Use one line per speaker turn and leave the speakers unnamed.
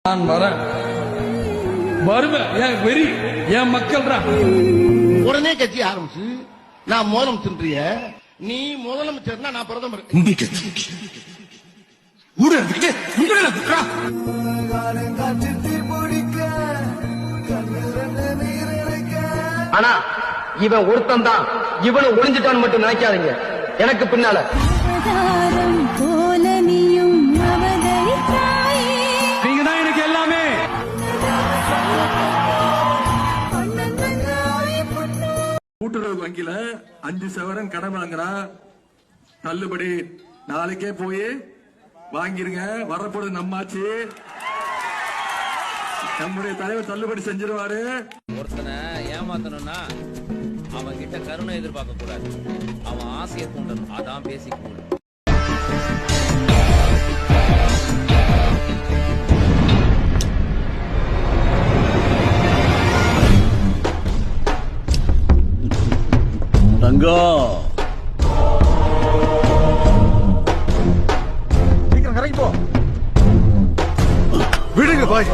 நான் வரேன் வருவேன். என் வெறி என் மக்கள்
உடனே கட்சி ஆரம்பிச்சு நான் முதலமைச்சர், நீ முதலமைச்சர்னா நான் பிரதமர்.
ஆனா இவன் ஒருத்தன் தான், இவனை ஒளிஞ்சிட்டான்னு மட்டும் நினைக்காதீங்க. எனக்கு பின்னால
நீங்க தான் எனக்கு எல்லாமே.
கூட்டுறவு வங்கியில 5 சவரன் கடன் வாங்கினா தள்ளுபடி நாளைக்கே போய் வாங்கிருங்க. வரப்போது நம்மாச்சு, நம்முடைய தலைவர் தள்ளுபடி செஞ்சிருவாரு.
ஒருத்தனை ஏமாத்தணும்னா அவன் கிட்ட கருணை எதிர்பார்க்க கூடாது, அவன் ஆசையை தூண்டணும். அதான் பேசிக் கூடாது.
சீக்கிரம் கரைக்கு போ. விடுங்க பாய்.